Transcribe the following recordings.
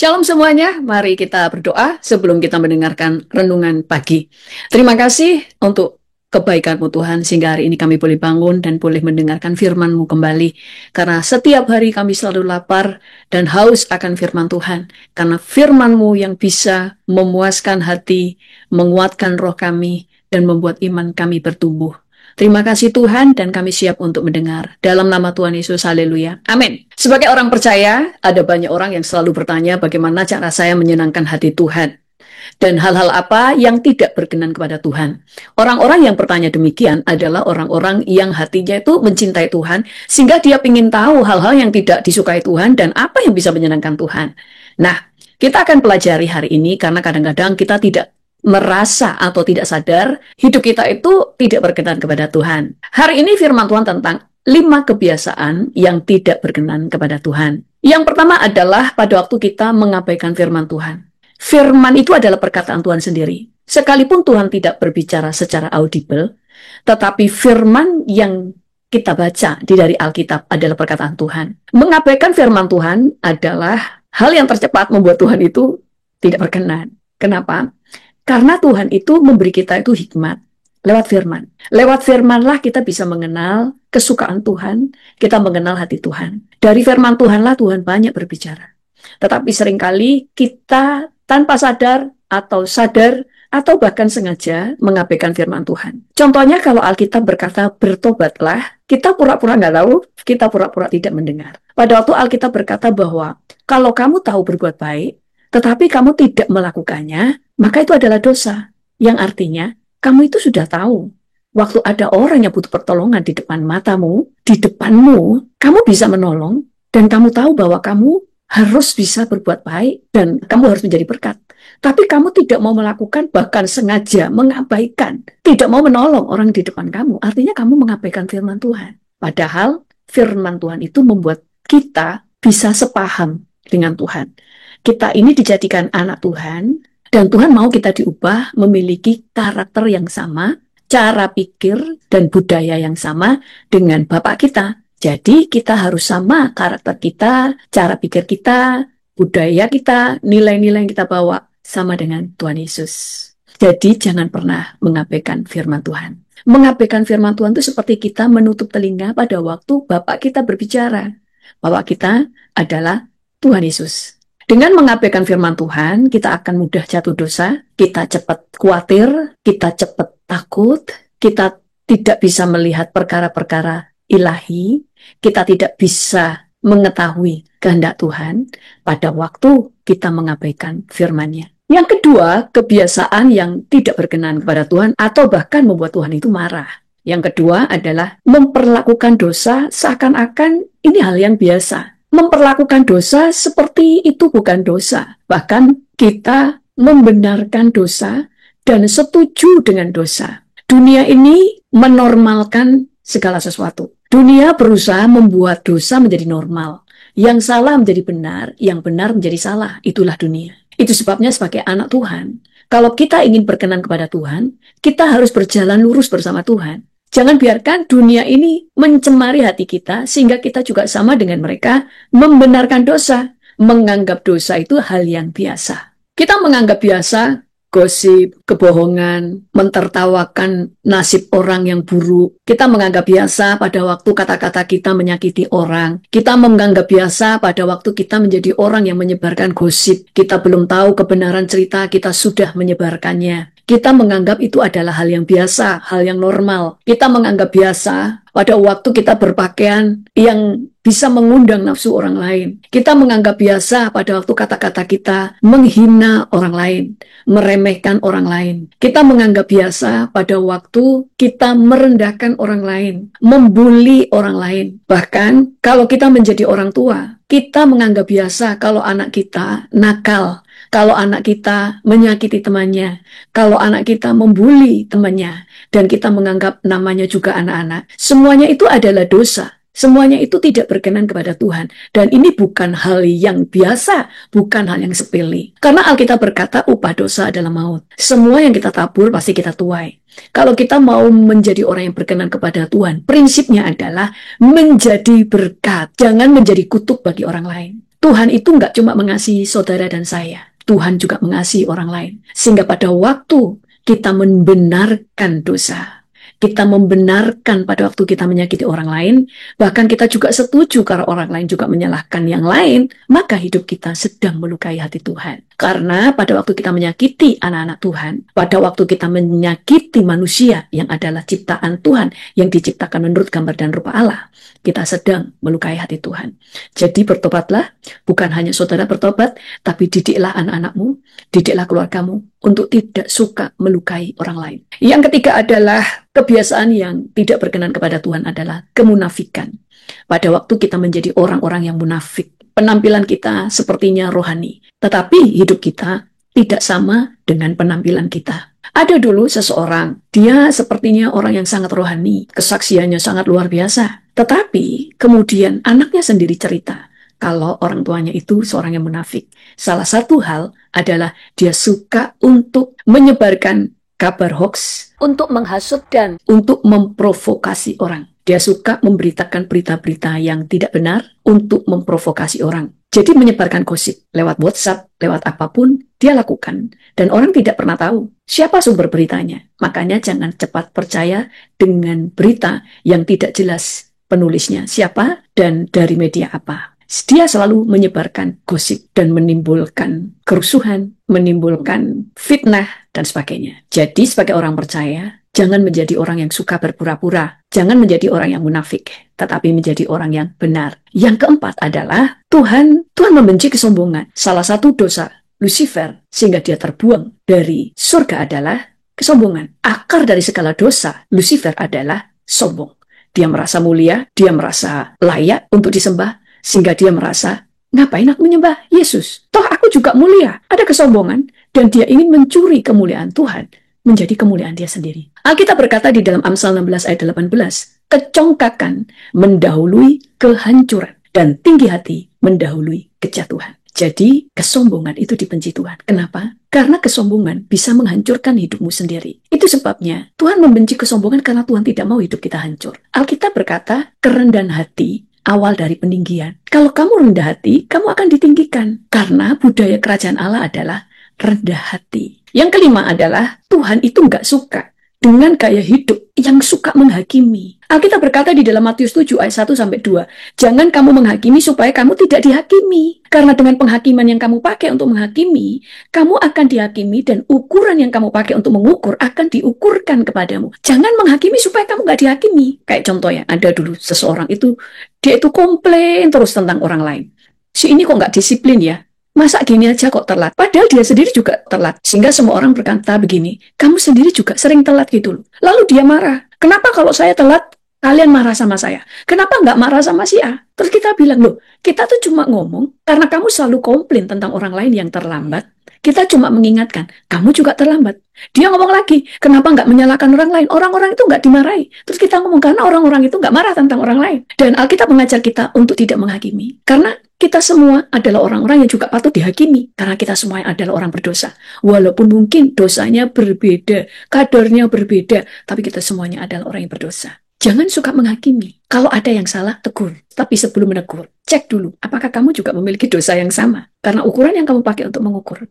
Shalom semuanya, mari kita berdoa sebelum kita mendengarkan renungan pagi. Terima kasih untuk kebaikan-Mu Tuhan, sehingga hari ini kami boleh bangun dan boleh mendengarkan firman-Mu kembali. Karena setiap hari kami selalu lapar dan haus akan firman Tuhan. Karena firman-Mu yang bisa memuaskan hati, menguatkan roh kami, dan membuat iman kami bertumbuh. Terima kasih Tuhan, dan kami siap untuk mendengar. Dalam nama Tuhan Yesus, haleluya. Amin. Sebagai orang percaya, ada banyak orang yang selalu bertanya bagaimana cara saya menyenangkan hati Tuhan. Dan hal-hal apa yang tidak berkenan kepada Tuhan. Orang-orang yang bertanya demikian adalah orang-orang yang hatinya itu mencintai Tuhan, sehingga dia ingin tahu hal-hal yang tidak disukai Tuhan dan apa yang bisa menyenangkan Tuhan. Nah, kita akan pelajari hari ini karena kadang-kadang kita tidak merasa atau tidak sadar hidup kita itu tidak berkenan kepada Tuhan. Hari ini firman Tuhan tentang 5 kebiasaan yang tidak berkenan kepada Tuhan. Yang pertama adalah pada waktu kita mengabaikan firman Tuhan. Firman itu adalah perkataan Tuhan sendiri. Sekalipun Tuhan tidak berbicara secara audible, tetapi firman yang kita baca di dari Alkitab adalah perkataan Tuhan. Mengabaikan firman Tuhan adalah hal yang tercepat membuat Tuhan itu tidak berkenan. Kenapa? Karena Tuhan itu memberi kita itu hikmat lewat firman. Lewat firmanlah kita bisa mengenal kesukaan Tuhan, kita mengenal hati Tuhan. Dari firman Tuhanlah Tuhan banyak berbicara. Tetapi seringkali kita tanpa sadar atau bahkan sengaja mengabaikan firman Tuhan. Contohnya kalau Alkitab berkata bertobatlah, kita pura-pura nggak tahu, kita pura-pura tidak mendengar. Pada waktu Alkitab berkata bahwa kalau kamu tahu berbuat baik, tetapi kamu tidak melakukannya, maka itu adalah dosa. Yang artinya, kamu itu sudah tahu. Waktu ada orang yang butuh pertolongan di depan matamu, di depanmu, kamu bisa menolong, dan kamu tahu bahwa kamu harus bisa berbuat baik, dan kamu harus menjadi berkat. Tapi kamu tidak mau melakukan, bahkan sengaja mengabaikan, tidak mau menolong orang di depan kamu. Artinya kamu mengabaikan firman Tuhan. Padahal firman Tuhan itu membuat kita bisa sepaham dengan Tuhan. Kita ini dijadikan anak Tuhan, dan Tuhan mau kita diubah memiliki karakter yang sama, cara pikir dan budaya yang sama dengan Bapak kita. Jadi kita harus sama karakter kita, cara pikir kita, budaya kita, nilai-nilai yang kita bawa sama dengan Tuhan Yesus. Jadi jangan pernah mengabaikan firman Tuhan. Mengabaikan firman Tuhan itu seperti kita menutup telinga pada waktu Bapak kita berbicara. Bapak kita adalah Tuhan Yesus. Dengan mengabaikan firman Tuhan, kita akan mudah jatuh dosa, kita cepat khawatir, kita cepat takut, kita tidak bisa melihat perkara-perkara ilahi, kita tidak bisa mengetahui kehendak Tuhan pada waktu kita mengabaikan firman-Nya. Yang kedua, kebiasaan yang tidak berkenan kepada Tuhan atau bahkan membuat Tuhan itu marah. Yang kedua adalah memperlakukan dosa seakan-akan ini hal yang biasa. Memperlakukan dosa seperti itu bukan dosa. Bahkan kita membenarkan dosa dan setuju dengan dosa. Dunia ini menormalkan segala sesuatu. Dunia berusaha membuat dosa menjadi normal. Yang salah menjadi benar, yang benar menjadi salah. Itulah dunia. Itu sebabnya sebagai anak Tuhan, kalau kita ingin berkenan kepada Tuhan, kita harus berjalan lurus bersama Tuhan. Jangan biarkan dunia ini mencemari hati kita, sehingga kita juga sama dengan mereka, membenarkan dosa, menganggap dosa itu hal yang biasa. Kita menganggap biasa gosip, kebohongan, mentertawakan nasib orang yang buruk. Kita menganggap biasa pada waktu kata-kata kita menyakiti orang. Kita menganggap biasa pada waktu kita menjadi orang yang menyebarkan gosip. Kita belum tahu kebenaran cerita, kita sudah menyebarkannya. Kita menganggap itu adalah hal yang biasa, hal yang normal. Kita menganggap biasa pada waktu kita berpakaian yang bisa mengundang nafsu orang lain. Kita menganggap biasa pada waktu kata-kata kita menghina orang lain, meremehkan orang lain. Kita menganggap biasa pada waktu kita merendahkan orang lain, membuli orang lain. Bahkan kalau kita menjadi orang tua, kita menganggap biasa kalau anak kita nakal, kalau anak kita menyakiti temannya, kalau anak kita membuli temannya, dan kita menganggap namanya juga anak-anak. Semuanya itu adalah dosa. Semuanya itu tidak berkenan kepada Tuhan. Dan ini bukan hal yang biasa, bukan hal yang sepele. Karena Alkitab berkata upah dosa adalah maut. Semua yang kita tabur pasti kita tuai. Kalau kita mau menjadi orang yang berkenan kepada Tuhan, prinsipnya adalah menjadi berkat. Jangan menjadi kutuk bagi orang lain. Tuhan itu nggak cuma mengasihi saudara dan saya, Tuhan juga mengasihi orang lain. Sehingga pada waktu kita membenarkan dosa, kita membenarkan pada waktu kita menyakiti orang lain, bahkan kita juga setuju kalau orang lain juga menyalahkan yang lain, maka hidup kita sedang melukai hati Tuhan. Karena pada waktu kita menyakiti anak-anak Tuhan, pada waktu kita menyakiti manusia yang adalah ciptaan Tuhan, yang diciptakan menurut gambar dan rupa Allah, kita sedang melukai hati Tuhan. Jadi bertobatlah, bukan hanya saudara bertobat, tapi didiklah anak-anakmu, didiklah keluargamu untuk tidak suka melukai orang lain. Yang ketiga adalah kebiasaan yang tidak berkenan kepada Tuhan adalah kemunafikan. Pada waktu kita menjadi orang-orang yang munafik, penampilan kita sepertinya rohani, tetapi hidup kita tidak sama dengan penampilan kita. Ada dulu seseorang, dia sepertinya orang yang sangat rohani, kesaksiannya sangat luar biasa, tetapi kemudian anaknya sendiri cerita kalau orang tuanya itu seorang yang munafik. Salah satu hal adalah dia suka untuk menyebarkan kabar hoax, untuk menghasut dan untuk memprovokasi orang. Dia suka memberitakan berita-berita yang tidak benar untuk memprovokasi orang. Jadi menyebarkan gosip lewat WhatsApp, lewat apapun, dia lakukan. Dan orang tidak pernah tahu siapa sumber beritanya. Makanya jangan cepat percaya dengan berita yang tidak jelas penulisnya siapa dan dari media apa. Dia selalu menyebarkan gosip dan menimbulkan kerusuhan, menimbulkan fitnah, dan sebagainya. Jadi sebagai orang percaya, jangan menjadi orang yang suka berpura-pura. Jangan menjadi orang yang munafik, tetapi menjadi orang yang benar. Yang keempat adalah Tuhan membenci kesombongan. Salah satu dosa Lucifer sehingga dia terbuang dari surga adalah kesombongan. Akar dari segala dosa Lucifer adalah sombong. Dia merasa mulia, dia merasa layak untuk disembah, sehingga dia merasa, ngapain aku menyembah Yesus? Toh aku juga mulia. Ada kesombongan, dan dia ingin mencuri kemuliaan Tuhan menjadi kemuliaan dia sendiri. Alkitab berkata di dalam Amsal 16 ayat 18, kecongkakan mendahului kehancuran, dan tinggi hati mendahului kejatuhan. Jadi kesombongan itu dibenci Tuhan. Kenapa? Karena kesombongan bisa menghancurkan hidupmu sendiri. Itu sebabnya Tuhan membenci kesombongan karena Tuhan tidak mau hidup kita hancur. Alkitab berkata, kerendahan hati awal dari peninggian. Kalau kamu rendah hati, kamu akan ditinggikan. Karena budaya kerajaan Allah adalah rendah hati. Yang kelima adalah Tuhan itu nggak suka dengan gaya hidup yang suka menghakimi. Alkitab berkata di dalam Matius 7 ayat 1-2, jangan kamu menghakimi supaya kamu tidak dihakimi. Karena dengan penghakiman yang kamu pakai untuk menghakimi, kamu akan dihakimi dan ukuran yang kamu pakai untuk mengukur akan diukurkan kepadamu. Jangan menghakimi supaya kamu nggak dihakimi. Kayak contohnya, ada dulu seseorang itu, dia itu komplain terus tentang orang lain. Si ini kok nggak disiplin ya? Masa gini aja kok telat? Padahal dia sendiri juga telat. Sehingga semua orang berkata begini, kamu sendiri juga sering telat gitu loh. Lalu dia marah. Kenapa kalau saya telat, kalian marah sama saya? Kenapa nggak marah sama si A? Terus kita bilang, loh, kita tuh cuma ngomong karena kamu selalu komplain tentang orang lain yang terlambat. Kita cuma mengingatkan, kamu juga terlambat. Dia ngomong lagi, kenapa nggak menyalahkan orang lain? Orang-orang itu nggak dimarahi. Terus kita ngomong, karena orang-orang itu nggak marah tentang orang lain. Dan Alkitab mengajar kita untuk tidak menghakimi. Karena kita semua adalah orang-orang yang juga patut dihakimi. Karena kita semua adalah orang berdosa. Walaupun mungkin dosanya berbeda, kadarnya berbeda, tapi kita semuanya adalah orang yang berdosa. Jangan suka menghakimi. Kalau ada yang salah, tegur. Tapi sebelum menegur, cek dulu, apakah kamu juga memiliki dosa yang sama? Karena ukuran yang kamu pakai untuk mengukur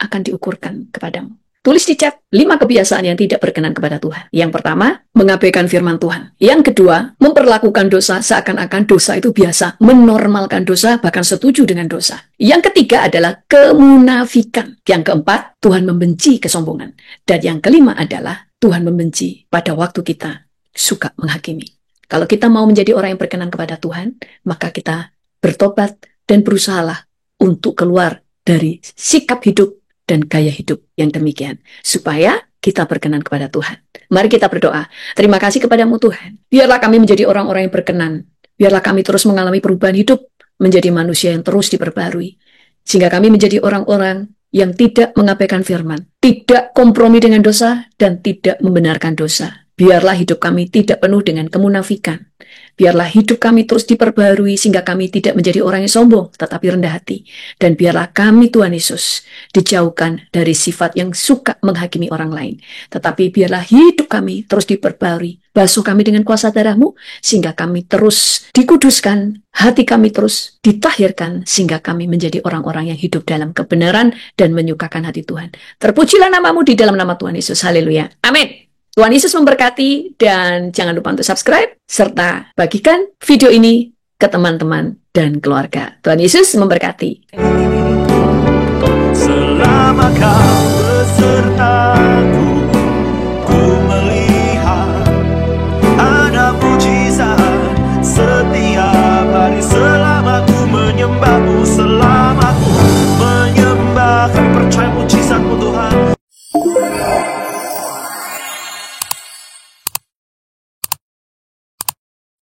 akan diukurkan kepadamu. Tulis di chat 5 kebiasaan yang tidak berkenan kepada Tuhan. Yang pertama, mengabaikan firman Tuhan. Yang kedua, memperlakukan dosa seakan-akan dosa itu biasa. Menormalkan dosa, bahkan setuju dengan dosa. Yang ketiga adalah kemunafikan. Yang keempat, Tuhan membenci kesombongan. Dan yang kelima adalah Tuhan membenci pada waktu kita suka menghakimi. Kalau kita mau menjadi orang yang berkenan kepada Tuhan, maka kita bertobat dan berusahalah untuk keluar dari sikap hidup dan gaya hidup yang demikian, supaya kita berkenan kepada Tuhan. Mari kita berdoa. Terima kasih kepadamu Tuhan. Biarlah kami menjadi orang-orang yang berkenan. Biarlah kami terus mengalami perubahan hidup, menjadi manusia yang terus diperbarui. Sehingga kami menjadi orang-orang yang tidak mengabaikan firman, tidak kompromi dengan dosa, dan tidak membenarkan dosa. Biarlah hidup kami tidak penuh dengan kemunafikan, Biarlah hidup kami terus diperbarui sehingga kami tidak menjadi orang yang sombong, tetapi rendah hati. Dan biarlah kami, Tuhan Yesus, dijauhkan dari sifat yang suka menghakimi orang lain. Tetapi biarlah hidup kami terus diperbarui. Basuh kami dengan kuasa darah-Mu, sehingga kami terus dikuduskan, hati kami terus ditahirkan, sehingga kami menjadi orang-orang yang hidup dalam kebenaran dan menyukakan hati Tuhan. Terpujilah nama-Mu di dalam nama Tuhan Yesus. Haleluya. Amin. Tuhan Yesus memberkati, dan jangan lupa untuk subscribe, serta bagikan video ini ke teman-teman dan keluarga. Tuhan Yesus memberkati.